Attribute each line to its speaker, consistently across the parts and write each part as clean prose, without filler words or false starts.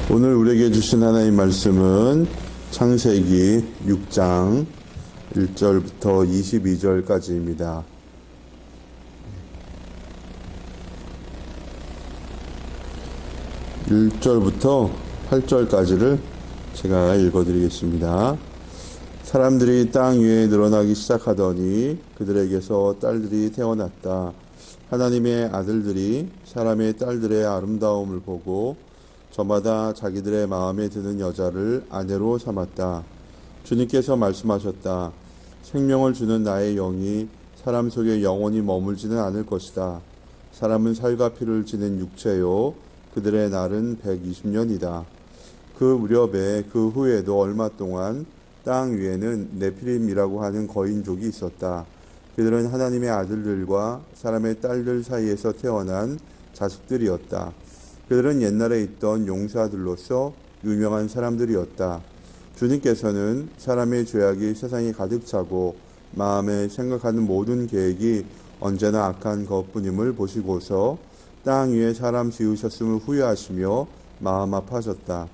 Speaker 1: 오늘 우리에게 주신 하나님 말씀은 창세기 6장 1절부터 22절까지입니다. 1절부터 8절까지를 제가 읽어드리겠습니다. 사람들이 땅 위에 늘어나기 시작하더니 그들에게서 딸들이 태어났다. 하나님의 아들들이 사람의 딸들의 아름다움을 보고 저마다 자기들의 마음에 드는 여자를 아내로 삼았다. 주님께서 말씀하셨다. 생명을 주는 나의 영이 사람 속에 영원히 머물지는 않을 것이다. 사람은 살과 피를 지닌 육체요 그들의 날은 120년이다. 그 무렵에 그 후에도 얼마 동안 땅 위에는 네피림이라고 하는 거인족이 있었다. 그들은 하나님의 아들들과 사람의 딸들 사이에서 태어난 자식들이었다. 그들은 옛날에 있던 용사들로서 유명한 사람들이었다. 주님께서는 사람의 죄악이 세상에 가득 차고 마음에 생각하는 모든 계획이 언제나 악한 것뿐임을 보시고서 땅 위에 사람 지으셨음을 후회하시며 마음 아파하셨다.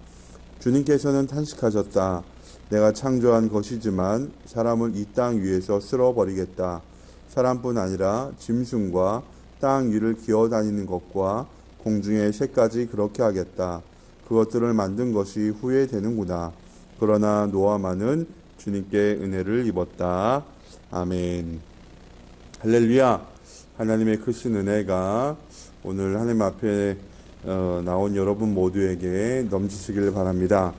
Speaker 1: 주님께서는 탄식하셨다. 내가 창조한 것이지만 사람을 이 땅 위에서 쓸어버리겠다. 사람뿐 아니라 짐승과 땅 위를 기어다니는 것과 공중의 새까지 그렇게 하겠다. 그것들을 만든 것이 후회되는구나. 그러나 노아만은 주님께 은혜를 입었다. 아멘. 할렐루야. 하나님의 크신 은혜가 오늘 하나님 앞에 나온 여러분 모두에게 넘치시길 바랍니다.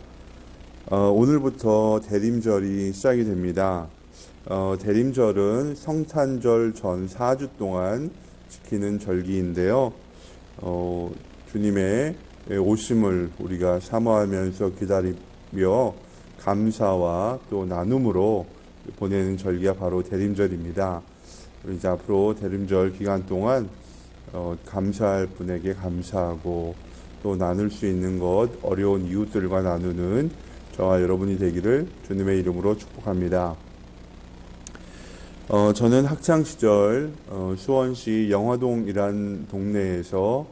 Speaker 1: 오늘부터 대림절이 시작이 됩니다. 대림절은 성탄절 전 4주 동안 지키는 절기인데요. 주님의 오심을 우리가 사모하면서 기다리며 감사와 또 나눔으로 보내는 절기가 바로 대림절입니다. 이제 앞으로 대림절 기간 동안 감사할 분에게 감사하고 또 나눌 수 있는 것, 어려운 이웃들과 나누는 저와 여러분이 되기를 주님의 이름으로 축복합니다. 저는 학창시절 수원시 영화동이란 동네에서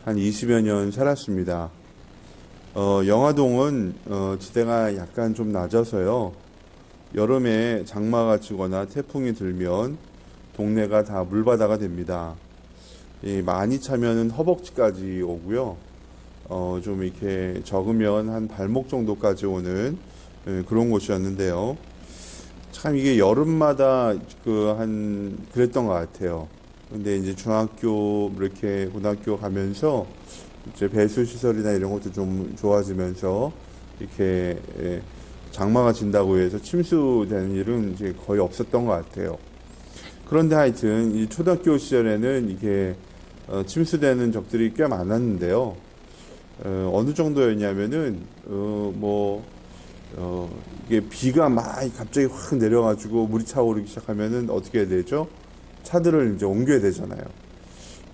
Speaker 1: 한 20여 년 살았습니다. 영화동은 지대가 약간 좀 낮아서요. 여름에 장마가 치거나 태풍이 들면 동네가 다 물바다가 됩니다. 많이 차면은 허벅지까지 오고요. 좀 이렇게 적으면 한 발목 정도까지 오는 그런 곳이었는데요. 참 이게 여름마다 그랬던 것 같아요. 근데 이제 중학교 이렇게 고등학교 가면서 이제 배수 시설이나 이런 것도 좀 좋아지면서 이렇게 장마가 진다고 해서 침수되는 일은 이제 거의 없었던 것 같아요. 그런데 하여튼 이 초등학교 시절에는 이게 침수되는 적들이 꽤 많았는데요. 어느 정도였냐면은 이게 비가 막 갑자기 확 내려가지고 물이 차오르기 시작하면은 어떻게 해야 되죠? 차들을 이제 옮겨야 되잖아요.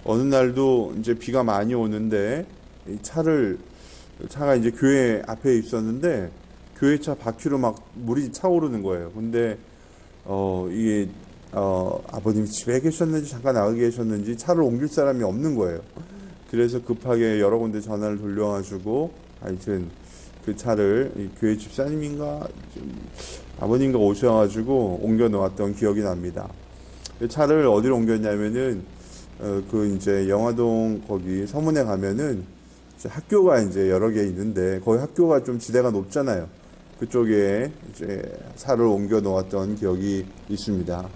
Speaker 1: 어느 날도 이제 비가 많이 오는데 이 차가 이제 교회 앞에 있었는데 교회 차 바퀴로 막 물이 차오르는 거예요. 근데 이게 아버님이 집에 계셨는지 잠깐 나가 계셨는지 차를 옮길 사람이 없는 거예요. 그래서 급하게 여러 군데 전화를 돌려가지고 하여튼 그 차를 교회 집사님인가 아버님과 오셔가지고 옮겨 놓았던 기억이 납니다. 그 차를 어디로 옮겼냐면은 이제 영화동 거기 서문에 가면은 이제 학교가 이제 여러 개 있는데 거기 학교가 좀 지대가 높잖아요. 그쪽에 이제 차를 옮겨 놓았던 기억이 있습니다.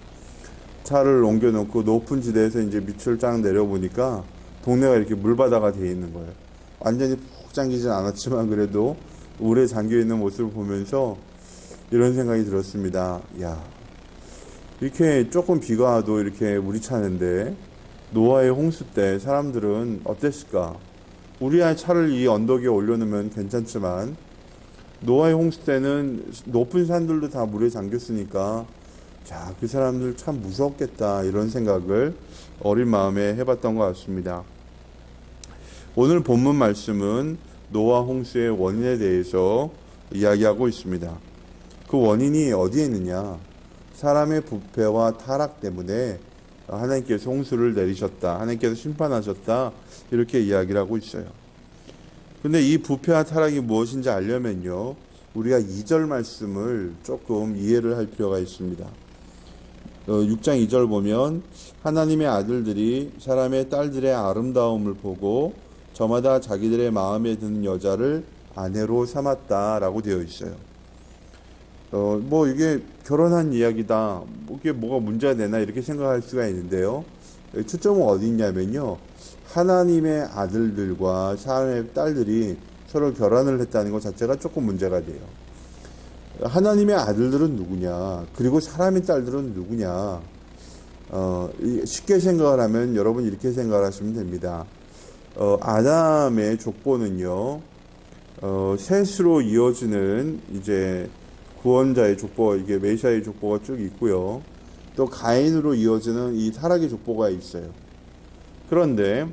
Speaker 1: 차를 옮겨 놓고 높은 지대에서 이제 밑을 쫙 내려보니까 동네가 이렇게 물바다가 돼 있는 거예요. 완전히 푹 잠기진 않았지만 그래도 물에 잠겨 있는 모습을 보면서 이런 생각이 들었습니다. 야, 이렇게 조금 비가 와도 이렇게 물이 차는데 노아의 홍수 때 사람들은 어땠을까? 우리의 차를 이 언덕에 올려놓으면 괜찮지만 노아의 홍수 때는 높은 산들도 다 물에 잠겼으니까 자, 그 사람들 참 무서웠겠다 이런 생각을 어린 마음에 해봤던 것 같습니다. 오늘 본문 말씀은 노아 홍수의 원인에 대해서 이야기하고 있습니다. 그 원인이 어디에 있느냐? 사람의 부패와 타락 때문에 하나님께서 홍수를 내리셨다. 하나님께서 심판하셨다. 이렇게 이야기를 하고 있어요. 근데 이 부패와 타락이 무엇인지 알려면요, 우리가 2절 말씀을 조금 이해를 할 필요가 있습니다. 6장 2절 보면 하나님의 아들들이 사람의 딸들의 아름다움을 보고 저마다 자기들의 마음에 드는 여자를 아내로 삼았다라고 되어 있어요. 뭐 이게 결혼한 이야기다, 이게 뭐가 문제가 되나 이렇게 생각할 수가 있는데요. 초점은 어디 있냐면요, 하나님의 아들들과 사람의 딸들이 서로 결혼을 했다는 것 자체가 조금 문제가 돼요. 하나님의 아들들은 누구냐, 그리고 사람의 딸들은 누구냐. 쉽게 생각을 하면 여러분 이렇게 생각을 하시면 됩니다. 아담의 족보는요, 셋으로 이어지는 이제 구원자의 족보, 이게 메시아의 족보가 쭉 있고요. 또 가인으로 이어지는 이 타락의 족보가 있어요. 그런데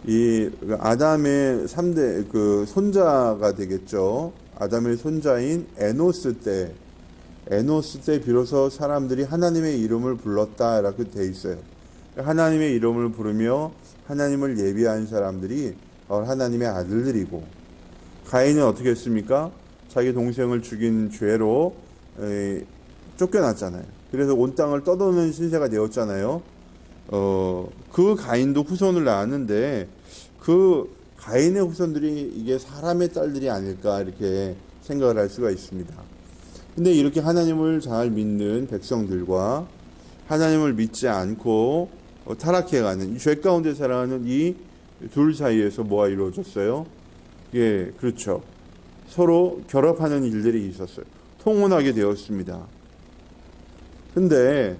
Speaker 1: 이 아담의 3대 그 손자가 되겠죠. 아담의 손자인 에노스 때 비로소 사람들이 하나님의 이름을 불렀다라고 돼 있어요. 하나님의 이름을 부르며 하나님을 예비한 사람들이 하나님의 아들들이고, 가인은 어떻게 했습니까? 자기 동생을 죽인 죄로 쫓겨났잖아요. 그래서 온 땅을 떠도는 신세가 되었잖아요. 그 가인도 후손을 낳았는데 그 가인의 후손들이 이게 사람의 딸들이 아닐까 이렇게 생각을 할 수가 있습니다. 근데 이렇게 하나님을 잘 믿는 백성들과 하나님을 믿지 않고 타락해가는 이 죄 가운데 살아가는 이 둘 사이에서 뭐가 이루어졌어요? 예, 그렇죠. 서로 결합하는 일들이 있었어요. 통혼하게 되었습니다. 근데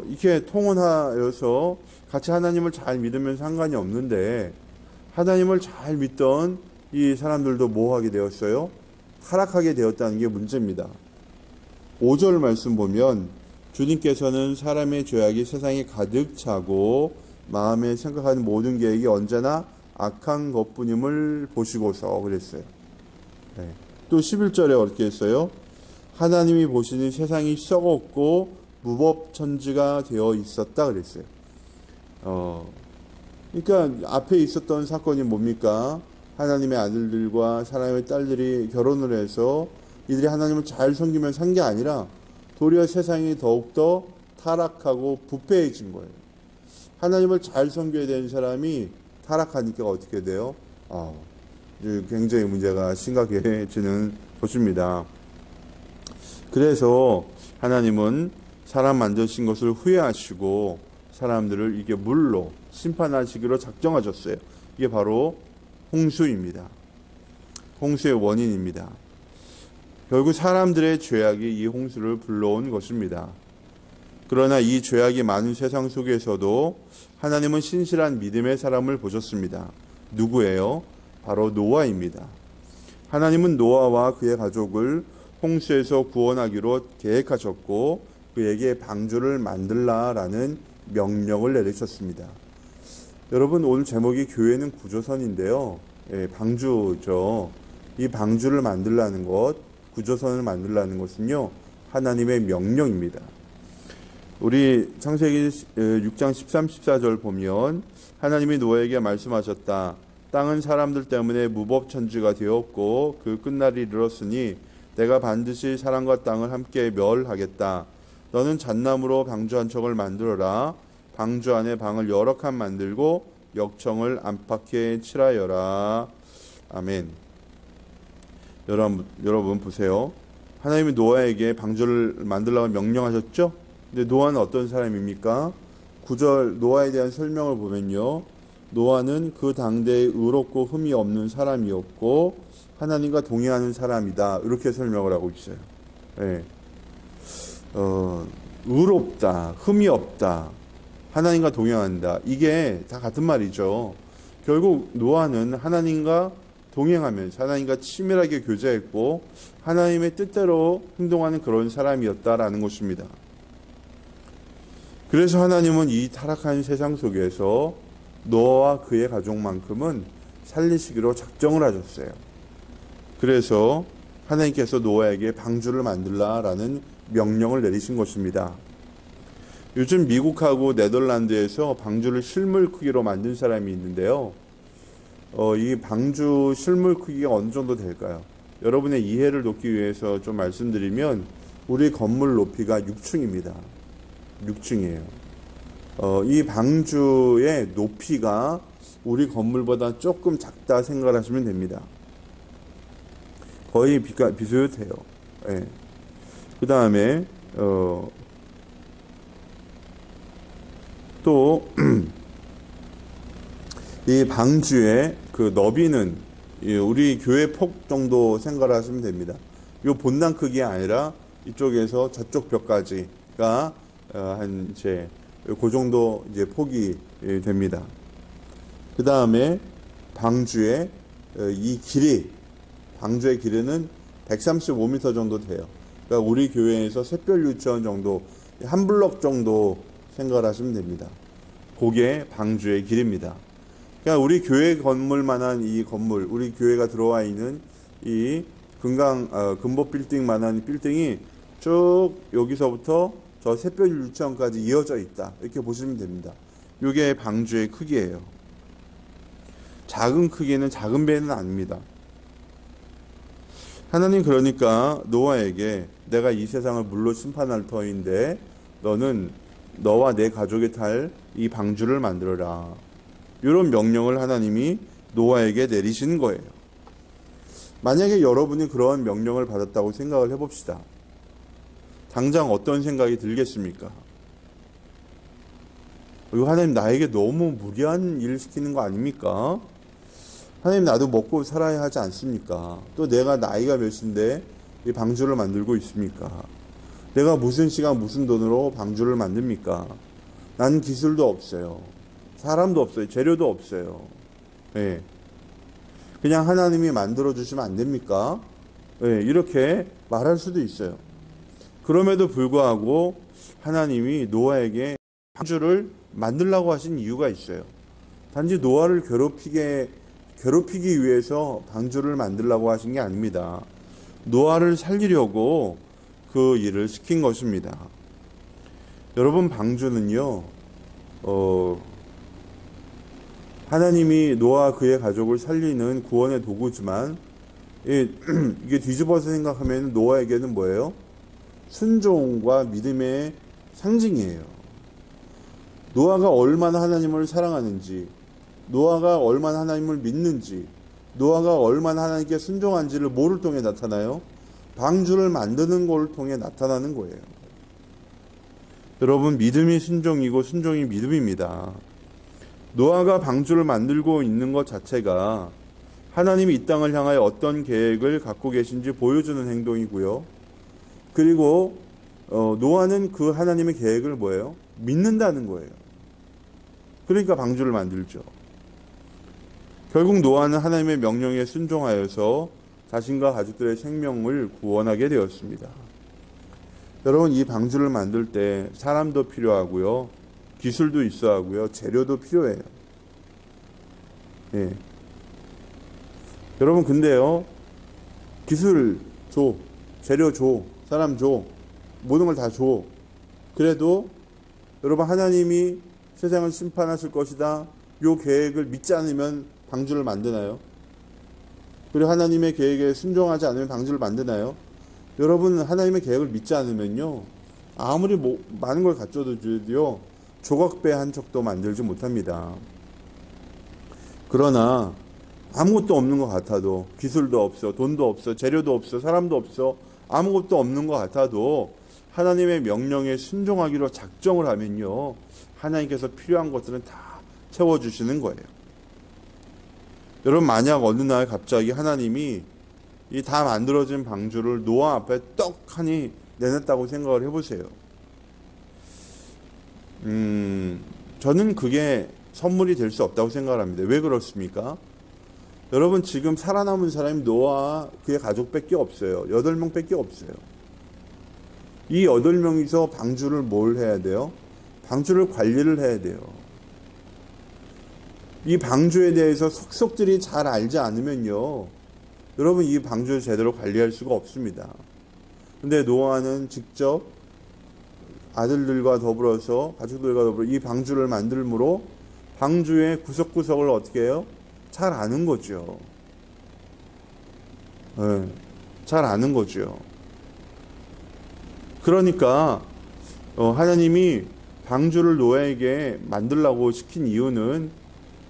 Speaker 1: 이렇게 통혼하여서 같이 하나님을 잘 믿으면 상관이 없는데, 하나님을 잘 믿던 이 사람들도 뭐 하게 되었어요? 타락하게 되었다는 게 문제입니다. 5절 말씀 보면 주님께서는 사람의 죄악이 세상에 가득 차고 마음에 생각하는 모든 계획이 언제나 악한 것뿐임을 보시고서 그랬어요. 네. 또 11절에 어떻게 했어요? 하나님이 보시는 세상이 썩었고 무법천지가 되어 있었다 그랬어요. 그러니까 앞에 있었던 사건이 뭡니까? 하나님의 아들들과 사람의 딸들이 결혼을 해서 이들이 하나님을 잘 섬기면 산 게 아니라 도리어 세상이 더욱더 타락하고 부패해진 거예요. 하나님을 잘 섬겨야 되는 사람이 타락하니까 어떻게 돼요? 굉장히 문제가 심각해지는 것입니다. 그래서 하나님은 사람 만드신 것을 후회하시고 사람들을 이게 물로 심판하시기로 작정하셨어요. 이게 바로 홍수입니다. 홍수의 원인입니다. 결국 사람들의 죄악이 이 홍수를 불러온 것입니다. 그러나 이 죄악이 많은 세상 속에서도 하나님은 신실한 믿음의 사람을 보셨습니다. 누구예요? 바로 노아입니다. 하나님은 노아와 그의 가족을 홍수에서 구원하기로 계획하셨고 그에게 방주를 만들라라는 명령을 내리셨습니다. 여러분, 오늘 제목이 교회는 구조선인데요. 방주죠. 이 방주를 만들라는 것, 구조선을 만들라는 것은요, 하나님의 명령입니다. 우리 창세기 6장 13, 14절 보면 하나님이 노아에게 말씀하셨다. 땅은 사람들 때문에 무법천지가 되었고 그 끝날이 이르렀으니 내가 반드시 사람과 땅을 함께 멸하겠다. 너는 잣나무로 방주 한 척을 만들어라. 방주 안에 방을 여러 칸 만들고 역청을 안팎에 칠하여라. 아멘. 여러분 보세요. 하나님이 노아에게 방주를 만들라고 명령하셨죠? 근데 노아는 어떤 사람입니까? 9절 노아에 대한 설명을 보면요, 노아는 그 당대에 의롭고 흠이 없는 사람이었고 하나님과 동의하는 사람이다, 이렇게 설명을 하고 있어요. 네. 의롭다, 흠이 없다, 하나님과 동행한다, 이게 다 같은 말이죠. 결국 노아는 하나님과 동행하면서 하나님과 친밀하게 교제했고 하나님의 뜻대로 행동하는 그런 사람이었다라는 것입니다. 그래서 하나님은 이 타락한 세상 속에서 노아와 그의 가족만큼은 살리시기로 작정을 하셨어요. 그래서 하나님께서 노아에게 방주를 만들라라는 명령을 내리신 것입니다. 요즘 미국하고 네덜란드에서 방주를 실물 크기로 만든 사람이 있는데요. 이 방주 실물 크기가 어느 정도 될까요? 여러분의 이해를 돕기 위해서 좀 말씀드리면 우리 건물 높이가 6층입니다. 6층이에요. 이 방주의 높이가 우리 건물보다 조금 작다 생각하시면 됩니다. 거의 비슷해요. 예. 그 다음에 또 이 방주의 그 너비는 우리 교회 폭 정도 생각하시면 됩니다. 이 본당 크기가 아니라 이쪽에서 저쪽 벽까지가 한 이제 그 정도 이제 폭이 됩니다. 그 다음에 방주의 이 길이, 방주의 길이는 135m 정도 돼요. 그러니까 우리 교회에서 샛별 유치원 정도, 한 블럭 정도 생각을 하시면 됩니다. 그게 방주의 길입니다. 그러니까 우리 교회 건물만한 이 건물, 우리 교회가 들어와 있는 이 금보 빌딩만한 빌딩이 쭉 여기서부터 저 샛별 유치원까지 이어져 있다. 이렇게 보시면 됩니다. 이게 방주의 크기예요. 작은 크기는 작은 배는 아닙니다. 하나님 그러니까 노아에게 내가 이 세상을 물로 심판할 터인데 너는 너와 내 가족이 탈 이 방주를 만들어라. 이런 명령을 하나님이 노아에게 내리신 거예요. 만약에 여러분이 그러한 명령을 받았다고 생각을 해봅시다. 당장 어떤 생각이 들겠습니까? 하나님 나에게 너무 무리한 일을 시키는 거 아닙니까? 하나님 나도 먹고 살아야 하지 않습니까? 또 내가 나이가 몇인데 이 방주를 만들고 있습니까? 내가 무슨 시간 무슨 돈으로 방주를 만듭니까? 난 기술도 없어요. 사람도 없어요. 재료도 없어요. 네. 그냥 하나님이 만들어 주시면 안 됩니까? 네. 이렇게 말할 수도 있어요. 그럼에도 불구하고 하나님이 노아에게 방주를 만들라고 하신 이유가 있어요. 단지 노아를 괴롭히기 위해서 방주를 만들라고 하신 게 아닙니다. 노아를 살리려고 그 일을 시킨 것입니다. 여러분 방주는요, 하나님이 노아 그의 가족을 살리는 구원의 도구지만 이게 뒤집어서 생각하면 노아에게는 뭐예요? 순종과 믿음의 상징이에요. 노아가 얼마나 하나님을 사랑하는지, 노아가 얼마나 하나님을 믿는지, 노아가 얼마나 하나님께 순종한지를 뭐를 통해 나타나요? 방주를 만드는 것을 통해 나타나는 거예요. 여러분 믿음이 순종이고 순종이 믿음입니다. 노아가 방주를 만들고 있는 것 자체가 하나님이 이 땅을 향하여 어떤 계획을 갖고 계신지 보여주는 행동이고요. 그리고 노아는 그 하나님의 계획을 뭐예요? 믿는다는 거예요. 그러니까 방주를 만들죠. 결국 노아는 하나님의 명령에 순종하여서 자신과 가족들의 생명을 구원하게 되었습니다. 여러분 이 방주를 만들 때 사람도 필요하고요. 기술도 있어야 하고요. 재료도 필요해요. 예. 여러분 근데요. 기술 줘. 재료 줘. 사람 줘. 모든 걸 다 줘. 그래도 여러분 하나님이 세상을 심판하실 것이다. 요 계획을 믿지 않으면 방주를 만드나요? 그리고 하나님의 계획에 순종하지 않으면 방주를 만드나요? 여러분 하나님의 계획을 믿지 않으면요. 아무리 많은 걸 갖춰도요. 조각배 한 척도 만들지 못합니다. 그러나 아무것도 없는 것 같아도 기술도 없어, 돈도 없어, 재료도 없어, 사람도 없어, 아무것도 없는 것 같아도 하나님의 명령에 순종하기로 작정을 하면요. 하나님께서 필요한 것들은 다 채워주시는 거예요. 여러분 만약 어느 날 갑자기 하나님이 이 다 만들어진 방주를 노아 앞에 떡하니 내놨다고 생각을 해보세요. 저는 그게 선물이 될 수 없다고 생각을 합니다. 왜 그렇습니까? 여러분 지금 살아남은 사람이 노아와 그의 가족밖에 없어요. 8명밖에 없어요. 이 8명이서 방주를 뭘 해야 돼요? 방주를 관리를 해야 돼요. 이 방주에 대해서 속속들이 잘 알지 않으면요. 여러분 이 방주를 제대로 관리할 수가 없습니다. 근데 노아는 직접 아들들과 더불어서 가족들과 더불어 이 방주를 만들므로 방주의 구석구석을 어떻게 해요? 잘 아는 거죠. 네, 잘 아는 거죠. 그러니까 하나님이 방주를 노아에게 만들라고 시킨 이유는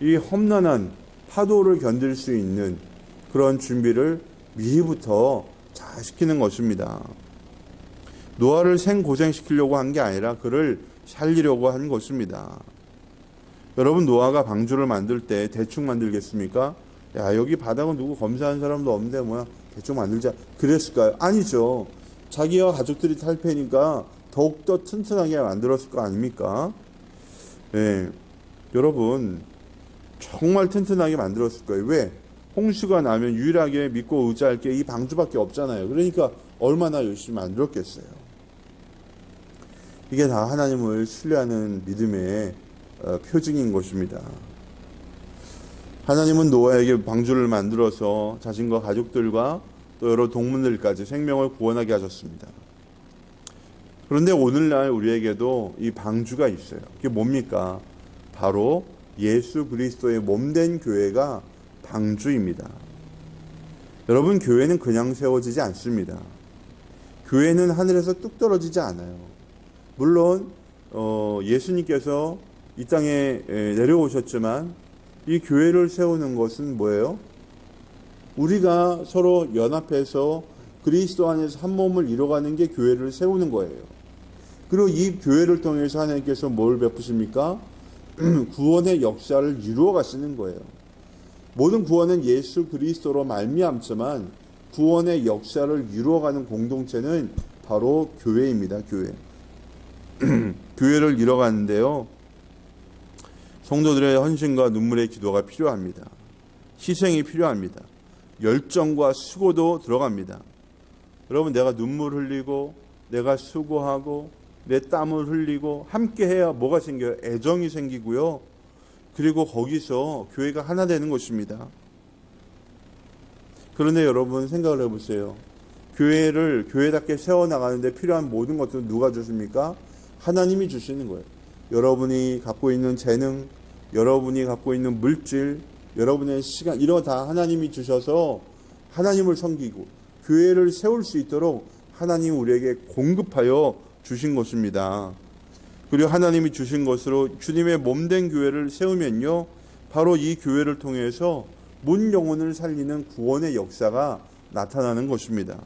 Speaker 1: 이 험난한 파도를 견딜 수 있는 그런 준비를 미리부터 잘 시키는 것입니다. 노아를 생고생시키려고 한 게 아니라 그를 살리려고 한 것입니다. 여러분, 노아가 방주를 만들 때 대충 만들겠습니까? 야, 여기 바닥은 누구 검사한 사람도 없는데 뭐야 대충 만들자 그랬을까요? 아니죠. 자기와 가족들이 탈 테니까 더욱더 튼튼하게 만들었을 거 아닙니까? 네, 여러분 정말 튼튼하게 만들었을 거예요. 왜? 홍수가 나면 유일하게 믿고 의지할 게 이 방주밖에 없잖아요. 그러니까 얼마나 열심히 만들었겠어요. 이게 다 하나님을 신뢰하는 믿음의 표징인 것입니다. 하나님은 노아에게 방주를 만들어서 자신과 가족들과 또 여러 동물들까지 생명을 구원하게 하셨습니다. 그런데 오늘날 우리에게도 이 방주가 있어요. 그게 뭡니까? 바로 예수 그리스도의 몸된 교회가 방주입니다. 여러분, 교회는 그냥 세워지지 않습니다. 교회는 하늘에서 뚝 떨어지지 않아요. 물론 예수님께서 이 땅에 내려오셨지만 이 교회를 세우는 것은 뭐예요? 우리가 서로 연합해서 그리스도 안에서 한 몸을 이뤄가는 게 교회를 세우는 거예요. 그리고 이 교회를 통해서 하나님께서 뭘 베푸십니까? 구원의 역사를 이루어 가시는 거예요. 모든 구원은 예수 그리스도로 말미암지만 구원의 역사를 이루어가는 공동체는 바로 교회입니다. 교회. 교회를 이뤄가는데요, 성도들의 헌신과 눈물의 기도가 필요합니다. 희생이 필요합니다. 열정과 수고도 들어갑니다. 여러분, 내가 눈물 흘리고 내가 수고하고 내 땀을 흘리고 함께 해야 뭐가 생겨요? 애정이 생기고요. 그리고 거기서 교회가 하나 되는 것입니다. 그런데 여러분 생각을 해보세요. 교회를 교회답게 세워나가는데 필요한 모든 것들은 누가 주십니까? 하나님이 주시는 거예요. 여러분이 갖고 있는 재능, 여러분이 갖고 있는 물질, 여러분의 시간, 이런 거 다 하나님이 주셔서 하나님을 섬기고 교회를 세울 수 있도록 하나님이 우리에게 공급하여 주신 것입니다. 그리고 하나님이 주신 것으로 주님의 몸된 교회를 세우면요, 바로 이 교회를 통해서 문 영혼을 살리는 구원의 역사가 나타나는 것입니다.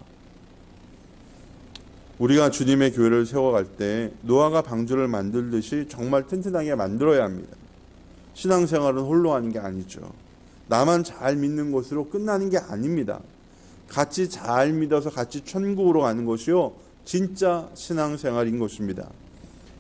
Speaker 1: 우리가 주님의 교회를 세워갈 때 노아가 방주를 만들듯이 정말 튼튼하게 만들어야 합니다. 신앙생활은 홀로 하는 게 아니죠. 나만 잘 믿는 것으로 끝나는 게 아닙니다. 같이 잘 믿어서 같이 천국으로 가는 것이요, 진짜 신앙생활인 것입니다.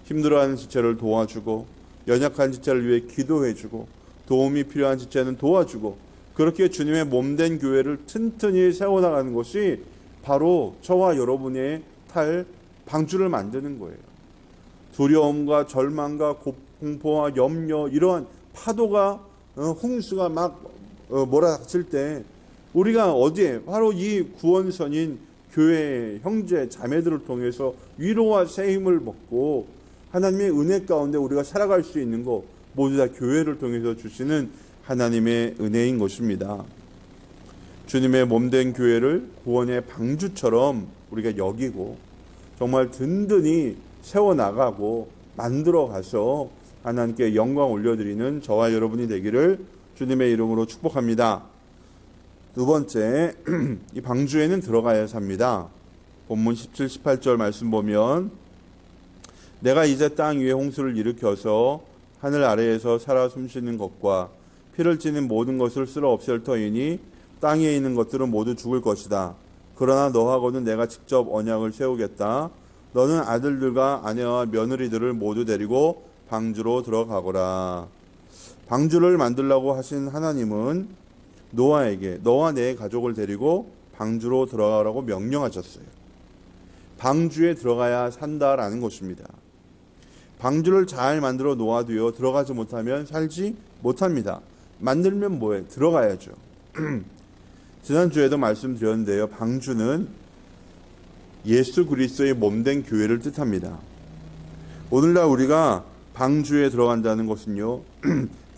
Speaker 1: 힘들어하는 지체를 도와주고 연약한 지체를 위해 기도해주고 도움이 필요한 지체는 도와주고, 그렇게 주님의 몸된 교회를 튼튼히 세워나가는 것이 바로 저와 여러분의 탈 방주를 만드는 거예요. 두려움과 절망과 공포와 염려, 이러한 파도가 홍수가 막 몰아닥칠 때 우리가 어디에, 바로 이 구원선인 교회 형제 자매들을 통해서 위로와 세임을 먹고 하나님의 은혜 가운데 우리가 살아갈 수 있는 것, 모두 다 교회를 통해서 주시는 하나님의 은혜인 것입니다. 주님의 몸된 교회를 구원의 방주처럼 우리가 여기고 정말 든든히 세워나가고 만들어가서 하나님께 영광 올려드리는 저와 여러분이 되기를 주님의 이름으로 축복합니다. 두 번째, 이 방주에는 들어가야 삽니다. 본문 17, 18절 말씀 보면, 내가 이제 땅 위에 홍수를 일으켜서 하늘 아래에서 살아 숨쉬는 것과 피를 찌는 모든 것을 쓸어 없앨 터이니 땅에 있는 것들은 모두 죽을 것이다. 그러나 너하고는 내가 직접 언약을 세우겠다. 너는 아들들과 아내와 며느리들을 모두 데리고 방주로 들어가거라. 방주를 만들라고 하신 하나님은 노아에게 너와 내 가족을 데리고 방주로 들어가라고 명령하셨어요. 방주에 들어가야 산다라는 것입니다. 방주를 잘 만들어 놓아도요, 들어가지 못하면 살지 못합니다. 만들면 뭐해? 들어가야죠. 지난주에도 말씀드렸는데요, 방주는 예수 그리스도의 몸된 교회를 뜻합니다. 오늘날 우리가 방주에 들어간다는 것은요,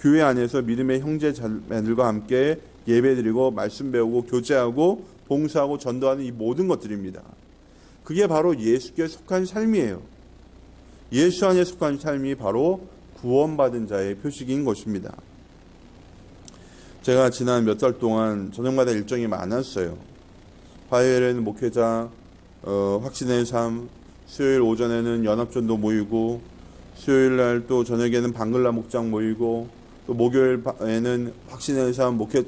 Speaker 1: 교회 안에서 믿음의 형제 자매들과 함께 예배드리고 말씀 배우고 교제하고 봉사하고 전도하는 이 모든 것들입니다. 그게 바로 예수께 속한 삶이에요. 예수 안에 속한 삶이 바로 구원받은 자의 표식인 것입니다. 제가 지난 몇 달 동안 저녁마다 일정이 많았어요. 화요일에는 목회자 확신의 삶, 수요일 오전에는 연합전도 모이고, 수요일 날 또 저녁에는 방글라 목장 모이고, 또 목요일에는 확신의 삶 목회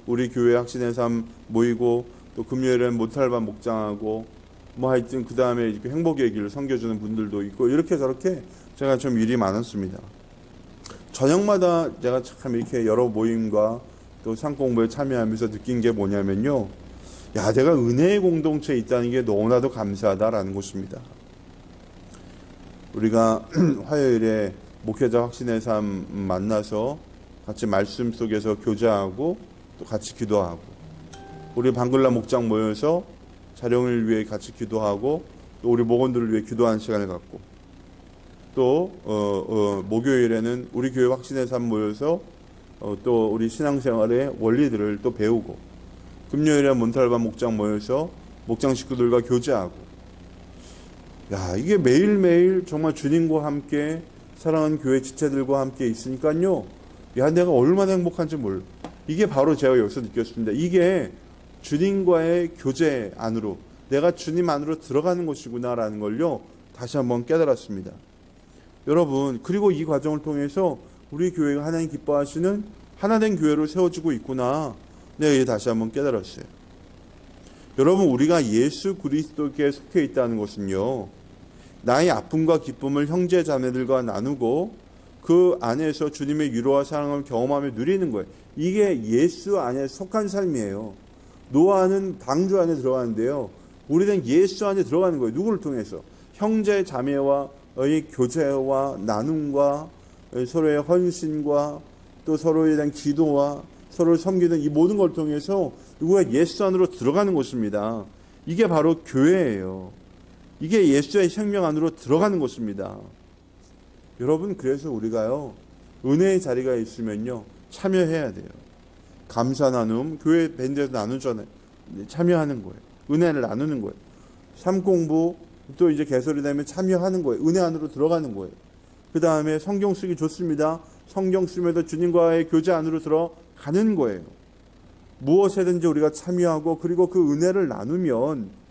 Speaker 1: 우리 교회 확신의 삶 모이고, 또 금요일에는 모탈반 목장하고, 뭐 하여튼 그 다음에 이렇게 행복의 길을 섬겨주는 분들도 있고, 이렇게 저렇게 제가 좀 일이 많았습니다. 저녁마다 제가 참 이렇게 여러 모임과 또 상공부에 참여하면서 느낀 게 뭐냐면요, 야, 내가 은혜의 공동체에 있다는 게 너무나도 감사하다라는 것입니다. 우리가 화요일에 목회자 확신의 삶 만나서 같이 말씀 속에서 교제하고 또 같이 기도하고, 우리 방글라 목장 모여서 자령을 위해 같이 기도하고, 또 우리 목원들을 위해 기도하는 시간을 갖고, 또 목요일에는 우리 교회 확신의 삶 모여서 또 우리 신앙생활의 원리들을 또 배우고, 금요일에 몬탈반 목장 모여서 목장 식구들과 교제하고, 야, 이게 매일매일 정말 주님과 함께 사랑하는 교회 지체들과 함께 있으니까요, 야, 내가 얼마나 행복한지 몰라. 이게 바로 제가 여기서 느꼈습니다. 이게 주님과의 교제 안으로, 내가 주님 안으로 들어가는 것이구나라는 걸요, 다시 한번 깨달았습니다. 여러분, 그리고 이 과정을 통해서 우리 교회가 하나님 기뻐하시는 하나된 교회로 세워지고 있구나, 네, 다시 한번 깨달았어요. 여러분, 우리가 예수 그리스도께 속해 있다는 것은요, 나의 아픔과 기쁨을 형제 자매들과 나누고 그 안에서 주님의 위로와 사랑을 경험하며 누리는 거예요. 이게 예수 안에 속한 삶이에요. 노아는 방주 안에 들어가는데요, 우리는 예수 안에 들어가는 거예요. 누구를 통해서? 형제 자매와의 교제와 나눔과 서로의 헌신과 또 서로에 대한 기도와 서로를 섬기는 이 모든 걸 통해서 누구가 예수 안으로 들어가는 것입니다. 이게 바로 교회예요. 이게 예수의 생명 안으로 들어가는 것입니다. 여러분, 그래서 우리가요, 은혜의 자리가 있으면요, 참여해야 돼요. 감사 나눔, 교회 밴드에서 나누잖아요. 참여하는 거예요. 은혜를 나누는 거예요. 삶 공부, 또 이제 개설이 되면 참여하는 거예요. 은혜 안으로 들어가는 거예요. 그 다음에 성경 쓰기 좋습니다. 성경 쓰면서 주님과의 교제 안으로 들어가는 거예요. 무엇에든지 우리가 참여하고, 그리고 그 은혜를 나누면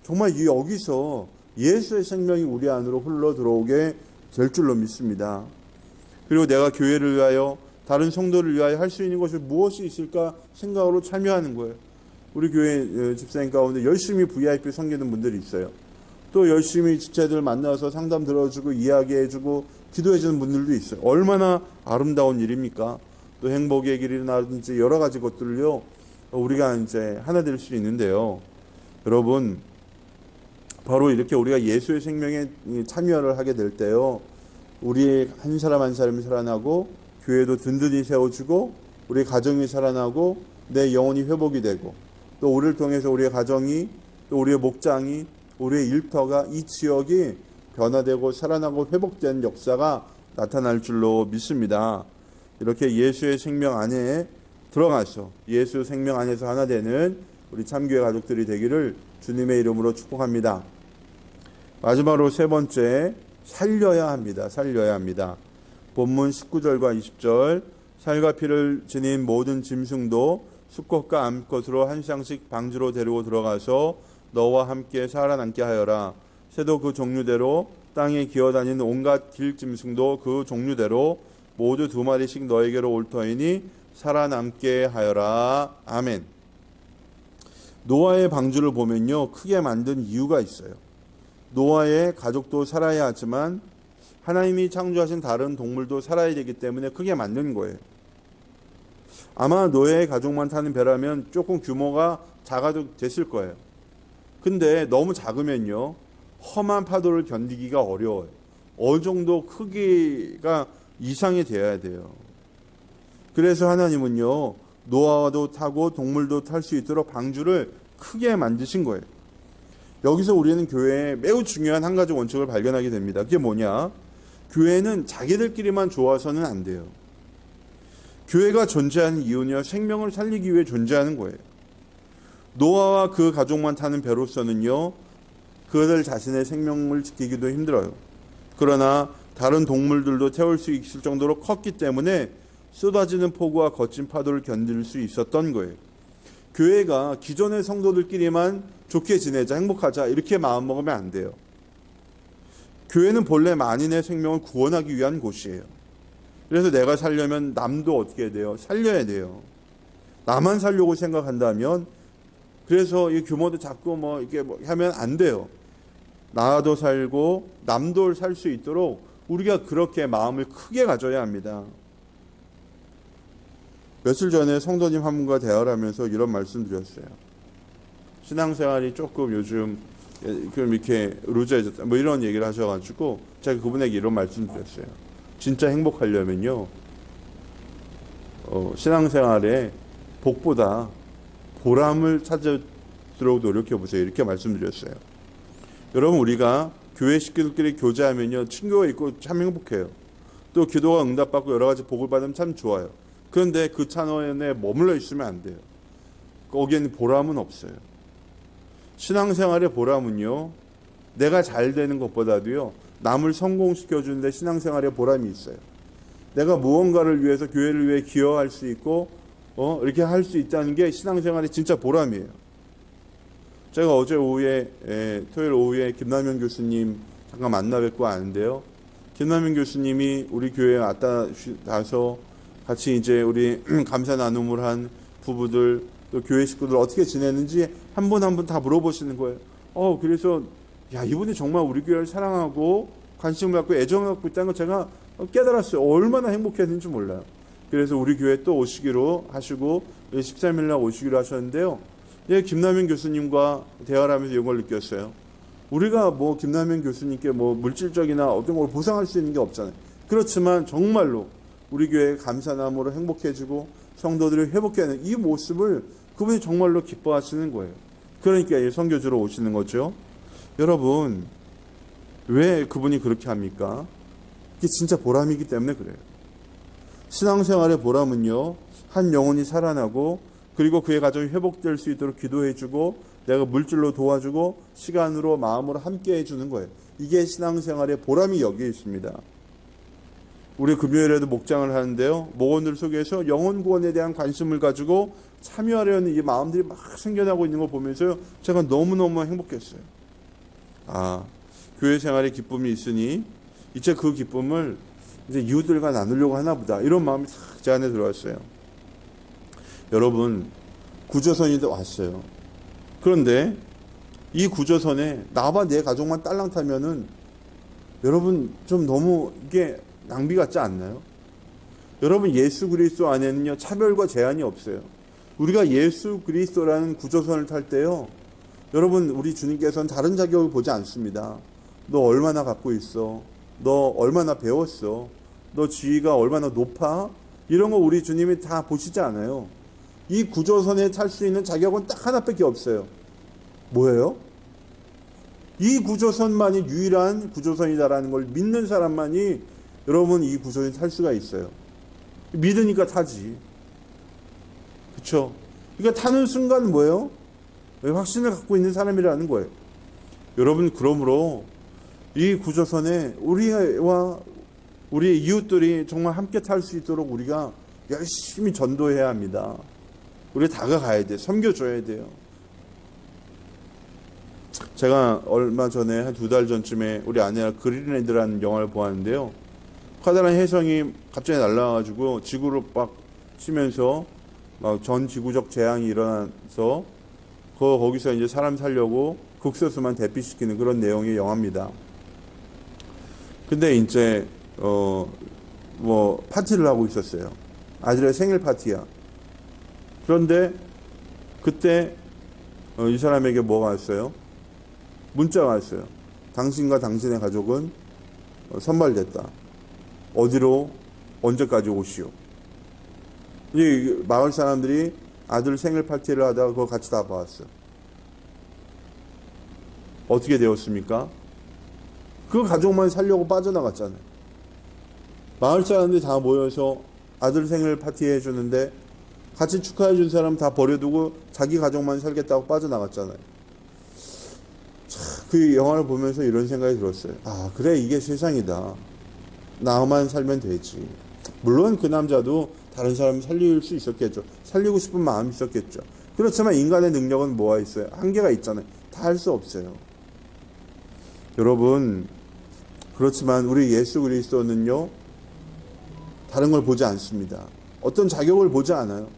Speaker 1: 정말 여기서 예수의 생명이 우리 안으로 흘러 들어오게 될 줄로 믿습니다. 그리고 내가 교회를 위하여, 다른 성도를 위하여 할 수 있는 것이 무엇이 있을까 생각으로 참여하는 거예요. 우리 교회 집사님 가운데 열심히 VIP 섬기는 분들이 있어요. 또 열심히 지체들 만나서 상담 들어주고 이야기해주고 기도해주는 분들도 있어요. 얼마나 아름다운 일입니까? 또 행복의 길이라든지 여러 가지 것들을요, 우리가 이제 하나 될 수 있는데요. 여러분, 바로 이렇게 우리가 예수의 생명에 참여를 하게 될 때요, 우리 한 사람 한 사람이 살아나고, 교회도 든든히 세워주고, 우리 가정이 살아나고, 내 영혼이 회복이 되고, 또 우리를 통해서 우리의 가정이, 또 우리의 목장이, 우리의 일터가, 이 지역이 변화되고 살아나고 회복된 역사가 나타날 줄로 믿습니다. 이렇게 예수의 생명 안에 들어가서 예수 생명 안에서 하나 되는 우리 참교회 가족들이 되기를 주님의 이름으로 축복합니다. 마지막으로 세 번째, 살려야 합니다. 살려야 합니다. 본문 19절과 20절, 살과 피를 지닌 모든 짐승도 수컷과 암컷으로 한 쌍씩 방주로 데리고 들어가서 너와 함께 살아남게 하여라. 새도 그 종류대로, 땅에 기어다니는 온갖 길짐승도 그 종류대로 모두 2마리씩 너에게로 올 터이니 살아남게 하여라. 아멘. 노아의 방주를 보면요, 크게 만든 이유가 있어요. 노아의 가족도 살아야 하지만 하나님이 창조하신 다른 동물도 살아야 되기 때문에 크게 만든 거예요. 아마 노아의 가족만 타는 배라면 조금 규모가 작아도 됐을 거예요. 근데 너무 작으면요, 험한 파도를 견디기가 어려워요. 어느 정도 크기가 이상이 돼야 돼요. 그래서 하나님은요, 노아도 타고 동물도 탈 수 있도록 방주를 크게 만드신 거예요. 여기서 우리는 교회에 매우 중요한 한 가지 원칙을 발견하게 됩니다. 그게 뭐냐? 교회는 자기들끼리만 좋아서는 안 돼요. 교회가 존재하는 이유는요, 생명을 살리기 위해 존재하는 거예요. 노아와 그 가족만 타는 배로서는요, 그들 자신의 생명을 지키기도 힘들어요. 그러나 다른 동물들도 태울 수 있을 정도로 컸기 때문에 쏟아지는 폭우와 거친 파도를 견딜 수 있었던 거예요. 교회가 기존의 성도들끼리만 좋게 지내자, 행복하자 이렇게 마음먹으면 안 돼요. 교회는 본래 만인의 생명을 구원하기 위한 곳이에요. 그래서 내가 살려면 남도 어떻게 해야 돼요? 살려야 돼요. 나만 살려고 생각한다면, 그래서 이 규모도 작고 이게 하면 안 돼요. 나도 살고 남도 살 수 있도록 우리가 그렇게 마음을 크게 가져야 합니다. 며칠 전에 성도님 한 분과 대화를 하면서 이런 말씀 드렸어요. 신앙생활이 조금 요즘 이렇게 루즈해졌다 이런 얘기를 하셔가지고 제가 그분에게 이런 말씀 드렸어요. 진짜 행복하려면요, 신앙생활에 복보다 보람을 찾도록 노력해 보세요. 이렇게 말씀드렸어요. 여러분, 우리가 교회 식구들끼리 교제하면요, 친교가 있고 참 행복해요. 또 기도가 응답받고 여러 가지 복을 받으면 참 좋아요. 그런데 그 찬원에 머물러 있으면 안 돼요. 거기에는 보람은 없어요. 신앙생활의 보람은요, 내가 잘 되는 것보다도요, 남을 성공시켜주는데 신앙생활의 보람이 있어요. 내가 무언가를 위해서, 교회를 위해 기여할 수 있고 이렇게 할 수 있다는 게 신앙생활의 진짜 보람이에요. 제가 어제 오후에, 토요일 오후에 김남현 교수님 잠깐 만나 뵙고 왔는데요, 김남현 교수님이 우리 교회에 와서 같이 이제 우리 감사 나눔을 한 부부들, 또 교회 식구들 어떻게 지내는지 한 분 한 분 다 물어보시는 거예요. 그래서 이분이 정말 우리 교회를 사랑하고 관심을 갖고 애정을 갖고 있다는 걸 제가 깨달았어요. 얼마나 행복했는지 몰라요. 그래서 우리 교회 또 오시기로 하시고 13일 날 오시기로 하셨는데요. 김남현 교수님과 대화를 하면서 이런 걸 느꼈어요. 우리가 김남현 교수님께 물질적이나 어떤 걸 보상할 수 있는 게 없잖아요. 그렇지만 정말로 우리 교회의 감사나무로 행복해지고 성도들을 회복하는 이 모습을 그분이 정말로 기뻐하시는 거예요. 그러니까 선교주로 오시는 거죠. 여러분, 왜 그분이 그렇게 합니까? 이게 진짜 보람이기 때문에 그래요. 신앙생활의 보람은요, 한 영혼이 살아나고 그리고 그의 가정이 회복될 수 있도록 기도해주고 내가 물질로 도와주고 시간으로 마음으로 함께 해주는 거예요. 이게 신앙생활의 보람이 여기에 있습니다. 우리 금요일에도 목장을 하는데요, 목원들 속에서 영혼 구원에 대한 관심을 가지고 참여하려는 이 마음들이 막 생겨나고 있는 걸 보면서 제가 너무너무 행복했어요. 교회 생활에 기쁨이 있으니 이제 그 기쁨을 이제 이웃들과 나누려고 하나 보다, 이런 마음이 싹 제 안에 들어왔어요. 여러분, 구조선이 왔어요. 그런데 이 구조선에 나와 내 가족만 딸랑 타면은 여러분 좀 너무 이게 낭비 같지 않나요? 여러분, 예수 그리스도 안에는요, 차별과 제한이 없어요. 우리가 예수 그리스도라는 구조선을 탈 때요, 여러분, 우리 주님께서는 다른 자격을 보지 않습니다. 너 얼마나 갖고 있어? 너 얼마나 배웠어? 너 지위가 얼마나 높아? 이런 거 우리 주님이 다 보시지 않아요. 이 구조선에 탈 수 있는 자격은 딱 하나밖에 없어요. 뭐예요? 이 구조선만이 유일한 구조선이다라는 걸 믿는 사람만이 여러분 이 구조선에 탈 수가 있어요. 믿으니까 타지. 그렇죠? 그러니까 타는 순간 뭐예요? 확신을 갖고 있는 사람이라는 거예요. 여러분, 그러므로 이 구조선에 우리와 우리의 이웃들이 정말 함께 탈 수 있도록 우리가 열심히 전도해야 합니다. 우리 다가가야 돼요. 섬겨줘야 돼요. 제가 얼마 전에 한 2달 전쯤에 우리 아내가 그린랜드라는 영화를 보았는데요, 커다란 혜성이 갑자기 날아가지고 지구로 막 치면서 막 전 지구적 재앙이 일어나서 거기서 이제 사람 살려고 극소수만 대피시키는 그런 내용의 영화입니다. 근데 이제 파티를 하고 있었어요. 아들의 생일 파티야. 그런데 그때 이 사람에게 뭐가 왔어요? 문자가 왔어요. 당신과 당신의 가족은 선발됐다. 어디로 언제까지 오시오? 이 마을 사람들이 아들 생일 파티를 하다가 그거 같이 다 봐왔어요. 어떻게 되었습니까? 그 가족만 살려고 빠져나갔잖아요. 마을 사람들이 다 모여서 아들 생일 파티 해주는데 같이 축하해준 사람 다 버려두고 자기 가족만 살겠다고 빠져나갔잖아요. 그 영화를 보면서 이런 생각이 들었어요. 아, 그래, 이게 세상이다. 나만 살면 되지. 물론 그 남자도 다른 사람 살릴 수 있었겠죠. 살리고 싶은 마음이 있었겠죠. 그렇지만 인간의 능력은 뭐가 있어요? 한계가 있잖아요. 다 할 수 없어요. 여러분, 그렇지만 우리 예수 그리스도는요, 다른 걸 보지 않습니다. 어떤 자격을 보지 않아요.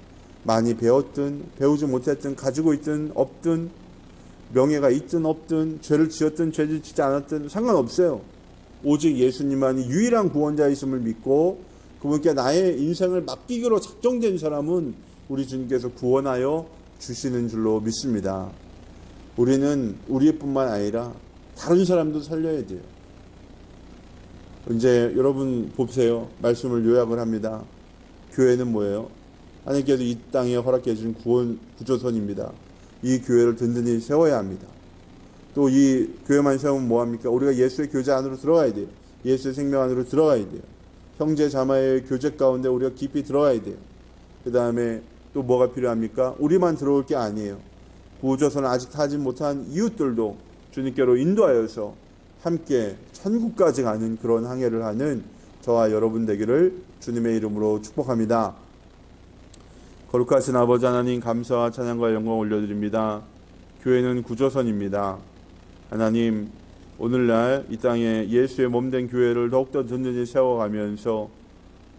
Speaker 1: 많이 배웠든 배우지 못했든 가지고 있든 없든 명예가 있든 없든 죄를 지었든 죄를 짓지 않았든 상관없어요. 오직 예수님만이 유일한 구원자이심을 믿고 그분께 나의 인생을 맡기기로 작정된 사람은 우리 주님께서 구원하여 주시는 줄로 믿습니다. 우리는 우리뿐만 아니라 다른 사람도 살려야 돼요. 이제 여러분 보세요. 말씀을 요약을 합니다. 교회는 뭐예요? 하나님께서 이 땅에 허락해 주신 구조선입니다. 이 교회를 든든히 세워야 합니다. 또 이 교회만 세우면 뭐합니까? 우리가 예수의 교제 안으로 들어가야 돼요. 예수의 생명 안으로 들어가야 돼요. 형제 자매의 교제 가운데 우리가 깊이 들어가야 돼요. 그 다음에 또 뭐가 필요합니까? 우리만 들어올 게 아니에요. 구조선을 아직 타지 못한 이웃들도 주님께로 인도하여서 함께 천국까지 가는 그런 항해를 하는 저와 여러분 되기를 주님의 이름으로 축복합니다. 거룩하신 아버지 하나님, 감사와 찬양과 영광 올려드립니다. 교회는 구조선입니다. 하나님, 오늘날 이 땅에 예수의 몸된 교회를 더욱더 든든히 세워가면서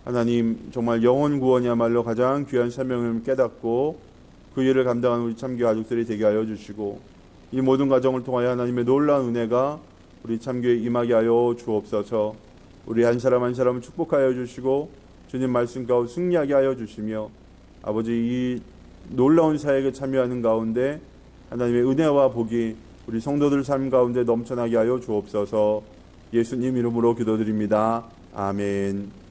Speaker 1: 하나님, 정말 영혼 구원이야말로 가장 귀한 사명을 깨닫고 그 일을 감당하는 우리 참교 가족들이 되게 하여 주시고, 이 모든 과정을 통하여 하나님의 놀라운 은혜가 우리 참교에 임하게 하여 주옵소서. 우리 한 사람 한 사람을 축복하여 주시고 주님 말씀 가운데 승리하게 하여 주시며, 아버지, 이 놀라운 사역에 참여하는 가운데 하나님의 은혜와 복이 우리 성도들 삶 가운데 넘쳐나게 하여 주옵소서. 예수님 이름으로 기도드립니다. 아멘.